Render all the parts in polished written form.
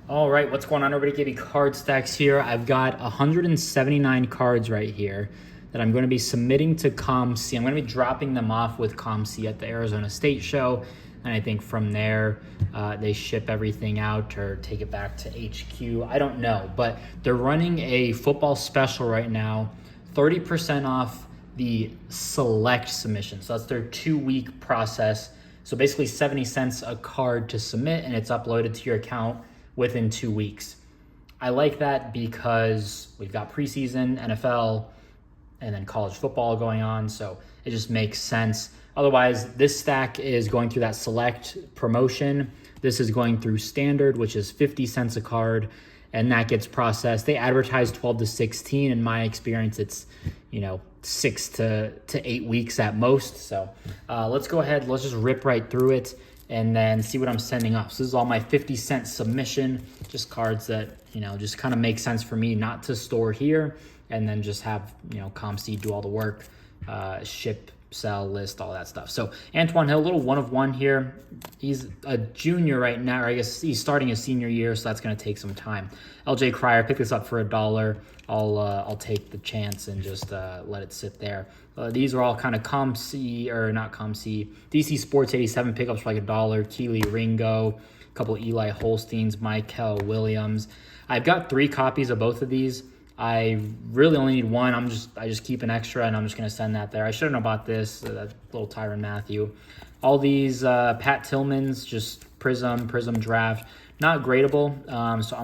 All right, what's going on, everybody? KB Card Stacks here. I've got 179 cards right here that I'm going to be submitting to COMC. I'm going to be dropping them off with COMC at the Arizona State Show, and I think from there they ship everything out or take it back to HQ. I don't know, but they're running a football special right now, 30% off the select submission. So that's their 2-week process. So basically 70 cents a card to submit, and it's uploaded to your account within 2 weeks. I like that because we've got preseason, NFL, and then college football going on, so it just makes sense. Otherwise, this stack is going through that select promotion. This is going through standard, which is 50 cents a card, and that gets processed. They advertise 12 to 16. In my experience, it's 6 to 8 weeks at most. So let's go ahead. Let's just rip right through it and then see what I'm sending off. So this is all my 50-cent submission, just cards that, just kind of make sense for me not to store here and then just have, COMC do all the work, ship, sell, list, all that stuff. So Antoine Hill, a little 1 of 1 here. He's a junior right now, or I guess he's starting his senior year, so that's going to take some time. LJ Cryer, pick this up for $1. I'll take the chance and just let it sit there. These are all kind of COMC, or not COMC, DC Sports 87 pickups for like $1. Keely Ringo, a couple Eli Holsteins, Michael Williams. I've got 3 copies of both of these. I really only need 1. I just keep an extra, and I'm just going to send that there. I should have known about this, that little Tyrann Mathieu. All these Pat Tillmans, just Prism draft. Not gradable, so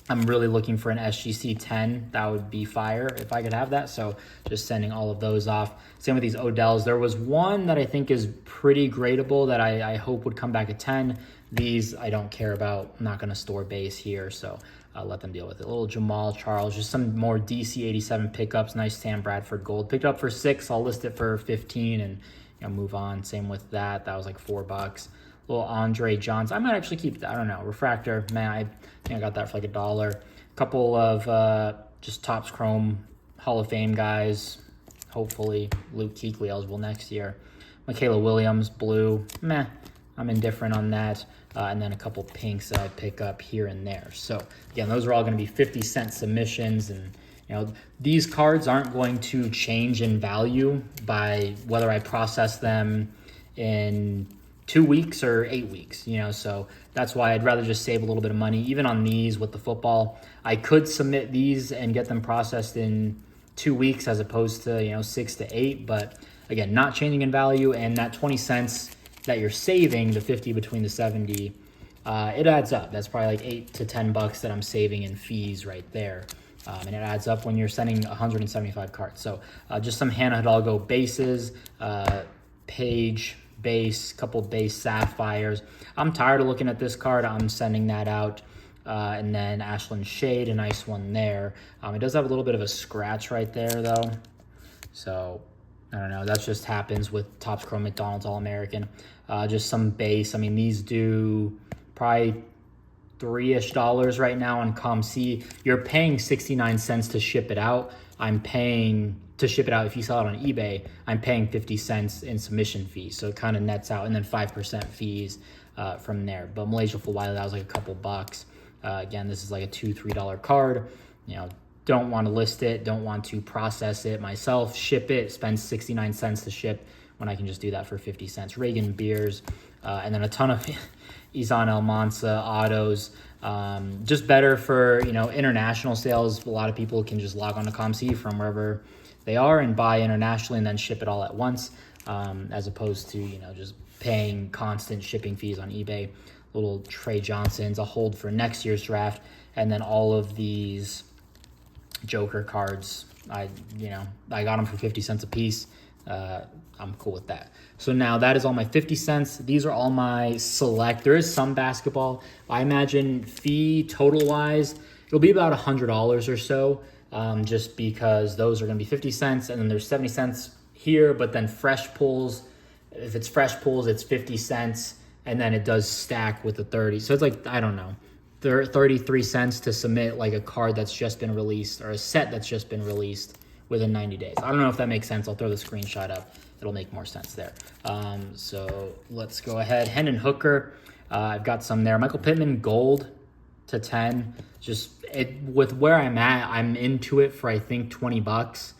I'm really looking for an SGC 10. That would be fire if I could have that, so just sending all of those off. Same with these Odells. There was one that I think is pretty gradable that I hope would come back at 10. These I don't care about. I'm not going to store base here, so I'll let them deal with it. A little Jamal Charles, just some more DC 87 pickups. Nice Sam Bradford gold. Picked up for 6. I'll list it for 15 and move on. Same with that. That was like $4. Little Andre Johnson. I might actually keep that. I don't know. Refractor. Man, I think I got that for like $1. A couple of just Topps Chrome Hall of Fame guys. Hopefully Luke Kuechly eligible next year. Michaela Williams, blue. Meh. I'm indifferent on that. And then a couple pinks that I pick up here and there. So again, those are all going to be 50-cent submissions, and these cards aren't going to change in value by whether I process them in 2 weeks or 8 weeks, so that's why I'd rather just save a little bit of money. Even on these with the football, I could submit these and get them processed in 2 weeks as opposed to 6 to 8, but again, not changing in value, and that 20 cents that you're saving, the 50 between the 70, it adds up. That's probably like $8 to $10 that I'm saving in fees right there. And it adds up when you're sending 175 cards. So just some Hannah Hidalgo bases, Page base, couple base Sapphires. I'm tired of looking at this card. I'm sending that out. And then Ashland Shade, a nice one there. It does have a little bit of a scratch right there though. So I don't know. That just happens with Topps Chrome McDonald's All-American. Just some base. I mean, these do probably $3-ish right now on COMC. You're paying 69 cents to ship it out. I'm paying to ship it out. If you sell it on eBay, I'm paying 50 cents in submission fees. So it kind of nets out, and then 5% fees from there. But Malaysia Fulwiley, that was like a couple bucks. Again, this is like a $2-3 card. Don't want to list it, don't want to process it myself, ship it, spend 69 cents to ship when I can just do that for 50 cents. Reagan Beers, and then a ton of Izan El Mansa autos. Just better for, international sales. A lot of people can just log on to COMC from wherever they are and buy internationally and then ship it all at once, as opposed to, just paying constant shipping fees on eBay. Little Trey Johnsons, a hold for next year's draft, and then all of these Joker cards, I got them for 50 cents a piece. I'm cool with that. So now that is all my 50 cents. These are all my select. There is some basketball. I imagine fee total wise, it'll be about $100 or so, just because those are going to be 50 cents, and then there's 70 cents here, but then fresh pulls, if it's fresh pulls, it's 50 cents, and then it does stack with the 30. So it's like, I don't know, 33 cents to submit like a card that's just been released or a set that's just been released within 90 days. I don't know if that makes sense. I'll throw the screenshot up. It'll make more sense there. So let's go ahead. Hendon Hooker, I've got some there. Michael Pittman, gold. to 10. Just with where I'm at, I'm into it for I think 20 bucks.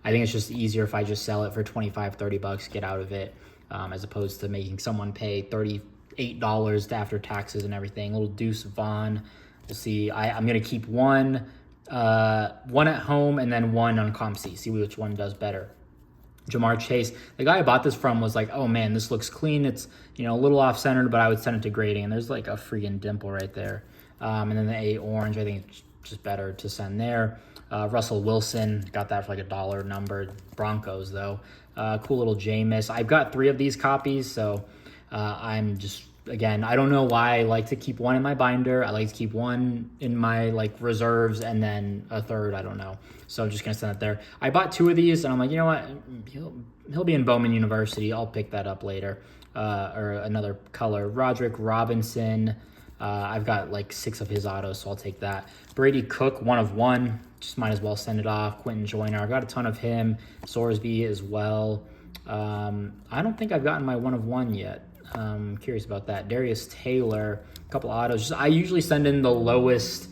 I think it's just easier if I just sell it for 25, 30 bucks, get out of it, as opposed to making someone pay $38 after taxes and everything. Little Deuce Vaughn. We'll see. I'm gonna keep one at home and then one on COMC. See which one does better. Jamar Chase, the guy I bought this from was like, oh man, this looks clean. It's, a little off centered, but I would send it to grading. And there's like a freaking dimple right there. And then the A orange, I think it's just better to send there. Russell Wilson, got that for like $1 numbered. Broncos though. Cool little Jameis. I've got 3 of these copies, so I'm just, again, I don't know why I like to keep one in my binder. I like to keep one in my like reserves and then a third, I don't know. So I'm just going to send it there. I bought 2 of these and I'm like, you know what? He'll be in Bowman University. I'll pick that up later. Or another color. Roderick Robinson. I've got like 6 of his autos, so I'll take that. Brady Cook, 1 of 1. Just might as well send it off. Quentin Joyner, I got a ton of him. Sorsby as well. I don't think I've gotten my 1 of 1 yet. I'm curious about that. Darius Taylor, a couple autos. I usually send in the lowest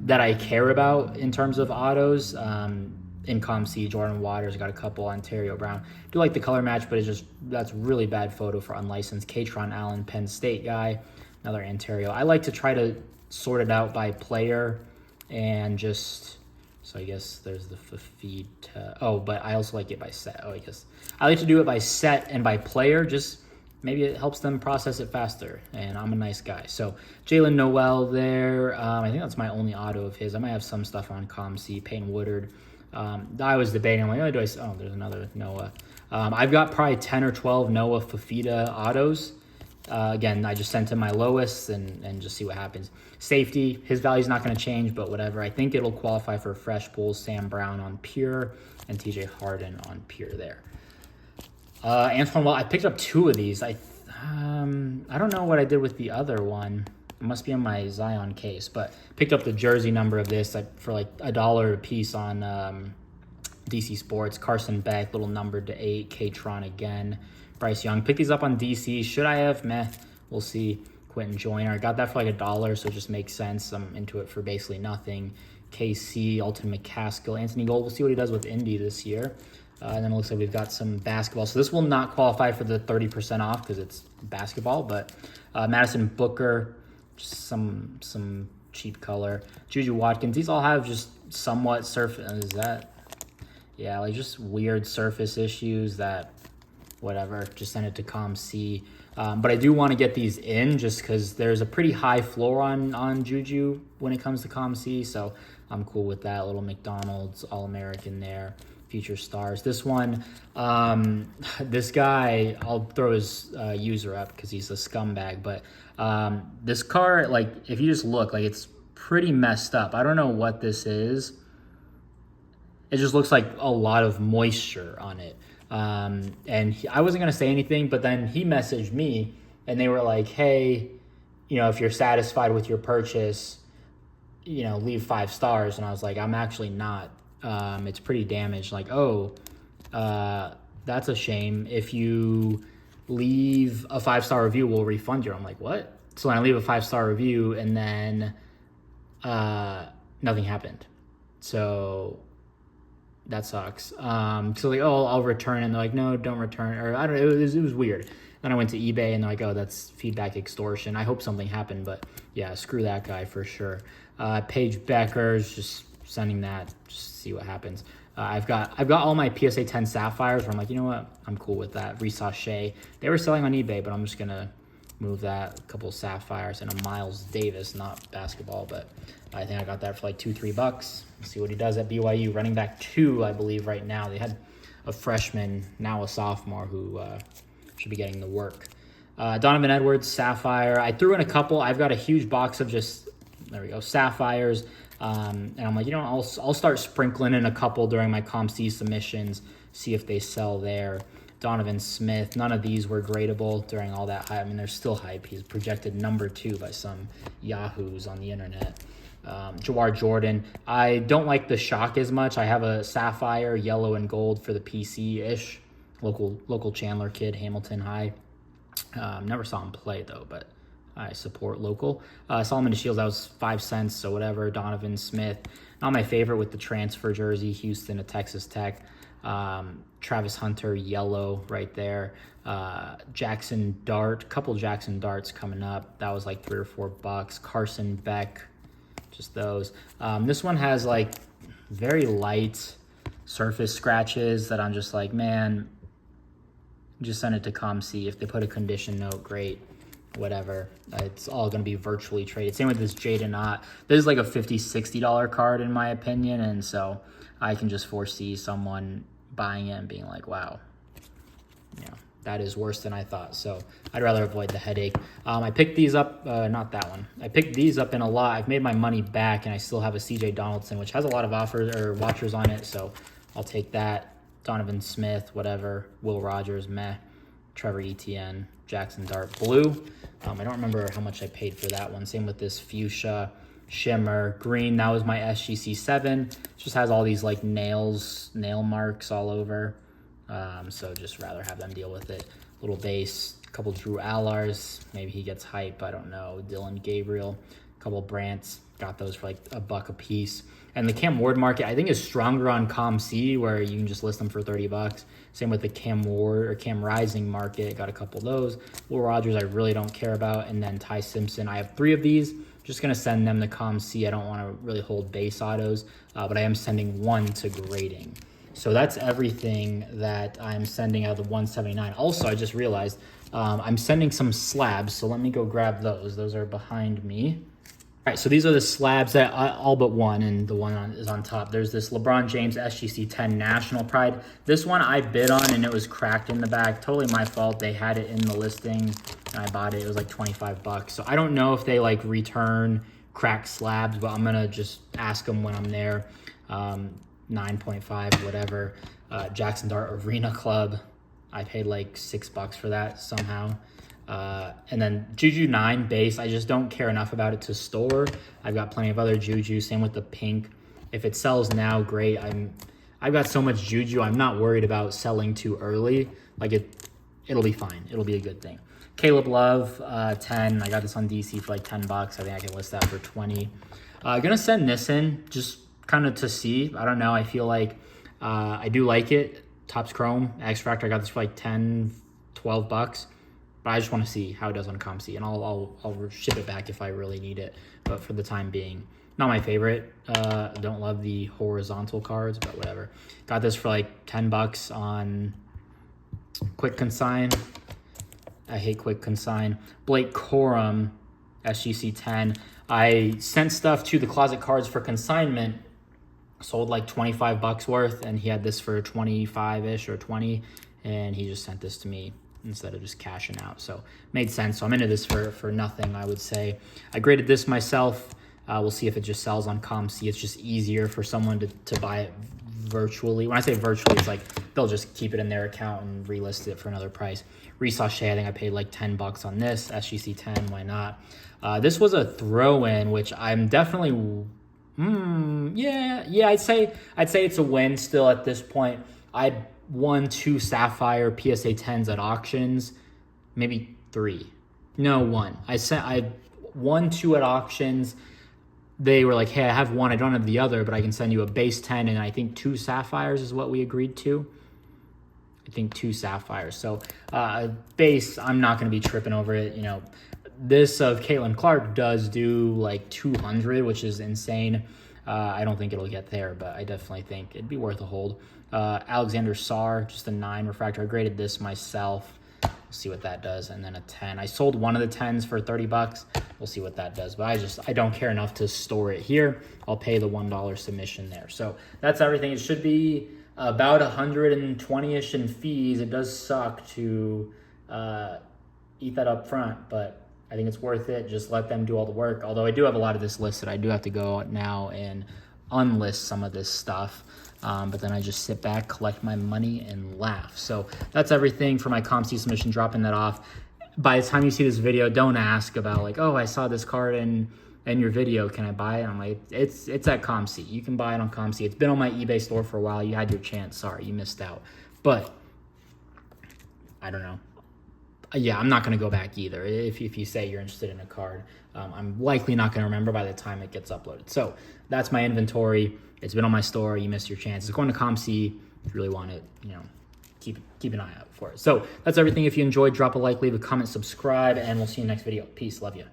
that I care about in terms of autos. In COMC, Jordan Waters, got a couple. Ontario Brown. Do like the color match, but that's really bad photo for unlicensed. Katron Allen, Penn State guy. Another Ontario. I like to try to sort it out by player and just, so I guess there's the feed. But I also like it by set. I guess I like to do it by set and by player. Just maybe it helps them process it faster, and I'm a nice guy. So Jalen Noel there. I think that's my only auto of his. I might have some stuff on COMC. Peyton Woodard. I was debating. I'm like, there's another Noah. I've got probably 10 or 12 Noah Fafita autos. Again, I just sent him my lowest and just see what happens. Safety, his value's not going to change, but whatever. I think it'll qualify for fresh pulls. Sam Brown on Pure and TJ Harden on Pure there. Antoine, well, I picked up 2 of these. I don't know what I did with the other one. It must be on my Zion case, but picked up the jersey number of this for like $1 a piece on DC Sports. Carson Beck, little numbered to 8. K-Tron again. Bryce Young. Pick these up on DC. Should I have? Meh. We'll see. Quentin Joyner. I got that for like $1, so it just makes sense. I'm into it for basically nothing. KC, Alton McCaskill, Anthony Gold. We'll see what he does with Indy this year. And then it looks like we've got some basketball. So this will not qualify for the 30% off because it's basketball. But Madison Booker, just some cheap color. Juju Watkins. These all have just somewhat surface. Like just weird surface issues that, whatever, just send it to COMC. But I do want to get these in just because there's a pretty high floor on Juju when it comes to COMC. So I'm cool with that. Little McDonald's All-American there. Future stars. This one, this guy, I'll throw his user up because he's a scumbag. But this car, like, if you just look, like, it's pretty messed up. I don't know what this is. It just looks like a lot of moisture on it. And I wasn't going to say anything, but then he messaged me and they were like, hey, if you're satisfied with your purchase, leave 5 stars. And I was like, I'm actually not. It's pretty damaged. Like, that's a shame. If you leave a 5-star review, we'll refund you. I'm like, what? So I leave a 5-star review and then nothing happened. So that sucks. So like, I'll return it. And they're like, no, don't return. Or I don't know. It was weird. Then I went to eBay and they're like, oh, that's feedback extortion. I hope something happened, but yeah, screw that guy for sure. Paige Becker's just sending that, just see what happens. I've got all my PSA 10 Sapphires where I'm like, you know what? I'm cool with that. Reese, they were selling on eBay, but I'm just going to move that. A couple of Sapphires and a Miles Davis, not basketball, but I think I got that for like $2-3. Let's see what he does at BYU. Running back 2, I believe, right now. They had a freshman, now a sophomore, who should be getting the work. Donovan Edwards, Sapphire. I threw in a couple. I've got a huge box of just, there we go, Sapphires. And I'm like, I'll start sprinkling in a couple during my COMC submissions, see if they sell there. Donovan Smith, none of these were gradable during all that hype. I mean, there's still hype. He's projected number 2 by some yahoos on the internet. Jawar Jordan, I don't like the shock as much. I have a Sapphire, yellow and gold for the PC-ish. Local Chandler kid, Hamilton High. Never saw him play, though, but I support local. Solomon Shields, that was 5 cents, so whatever. Donovan Smith, not my favorite with the transfer jersey, Houston to Texas Tech. Travis Hunter, yellow right there. Jackson Dart, couple Jackson Darts coming up. That was like $3 or $4. Carson Beck, just those. This one has like very light surface scratches that I'm just like, man, just send it to COMC. If they put a condition note, great, whatever. It's all going to be virtually traded. Same with this Jaden Ott. This is like a $50, $60 card in my opinion, and so I can just foresee someone buying it and being like, wow, that is worse than I thought. So I'd rather avoid the headache. I picked these up, not that one. I picked these up in a lot. I've made my money back, and I still have a CJ Donaldson, which has a lot of offers or watchers on it, so I'll take that. Donovan Smith, whatever. Will Rogers, meh. Trevor Etienne, Jackson Dart, blue. I don't remember how much I paid for that one. Same with this fuchsia, shimmer, green. That was my SGC 7. It just has all these like nail marks all over. So just rather have them deal with it. Little base, a couple Drew Allars. Maybe he gets hype. I don't know. Dylan Gabriel, a couple Brants. Got those for like $1 a piece. And the Cam Ward market, I think, is stronger on COMC, where you can just list them for $30. Same with the Cam Ward or Cam Rising market. Got a couple of those. Will Rogers, I really don't care about. And then Ty Simpson. I have 3 of these. Just going to send them to COMC. I don't want to really hold base autos, but I am sending 1 to grading. So that's everything that I'm sending out of the 179. Also, I just realized I'm sending some slabs. So let me go grab those. Those are behind me. All right, so these are the slabs that all but one, and the one is on top. There's this LeBron James SGC 10 National Pride. This one I bid on, and it was cracked in the back. Totally my fault. They had it in the listing, and I bought it. It was like $25. So I don't know if they like return cracked slabs, but I'm gonna just ask them when I'm there. 9.5, whatever. Jackson Dart Arena Club. I paid like $6 for that somehow. And then Juju 9 base, I just don't care enough about it to store. I've got plenty of other Juju, same with the pink. If it sells now, great. I've got so much Juju, I'm not worried about selling too early. Like it'll be fine. It'll be a good thing. Caleb Love, 10. I got this on DC for like $10. I think I can list that for 20. Gonna send this in just kind of to see. I don't know. I feel like I do like it. Topps Chrome, X Factor. I got this for like $10, $12. But I just want to see how it does on COMC, and I'll ship it back if I really need it. But for the time being, not my favorite. Don't love the horizontal cards, but whatever. Got this for like $10 on Quick Consign. I hate Quick Consign. Blake Corum, SGC 10. I sent stuff to the Closet Cards for consignment. Sold like $25 worth, and he had this for 25-ish or 20, and he just sent this to me instead of just cashing out. So made sense. So I'm into this for nothing, I would say. I graded this myself. We'll see if it just sells on COMC. It's just easier for someone to buy it virtually. When I say virtually, it's like they'll just keep it in their account and relist it for another price. Reese Shea, I think I paid like $10 on this. SGC 10, why not? This was a throw-in, which I'm definitely... yeah, I'd say it's a win still at this point. I won 2 Sapphire PSA 10s at auctions, maybe 3. No, 1. I won 2 at auctions. They were like, hey, I have 1, I don't have the other, but I can send you a base 10, and I think 2 Sapphires is what we agreed to. I think 2 Sapphires. So base, I'm not going to be tripping over it. You know, this of Caitlin Clark does do like 200, which is insane. I don't think it'll get there, but I definitely think it'd be worth a hold. Alexander Sarr, just a 9 refractor. I graded this myself. We'll see what that does. And then a 10. I sold one of the 10s for $30. We'll see what that does. But I don't care enough to store it here. I'll pay the $1 submission there. So that's everything. It should be about 120-ish in fees. It does suck to eat that up front, but I think it's worth it. Just let them do all the work. Although I do have a lot of this listed. I do have to go now and unlist some of this stuff. But then I just sit back, collect my money, and laugh. So that's everything for my COMC submission, dropping that off. By the time you see this video, don't ask about like, oh, I saw this card in your video. Can I buy it? I'm like, it's at COMC. You can buy it on COMC. It's been on my eBay store for a while. You had your chance. Sorry, you missed out. But I don't know. yeah, I'm not going to go back either. If you say you're interested in a card, I'm likely not going to remember by the time it gets uploaded. So that's my inventory. It's been on my store. You missed your chance. It's going to COMC. If you really want it, keep an eye out for it. So that's everything. If you enjoyed, drop a like, leave a comment, subscribe, and we'll see you next video. Peace. Love you.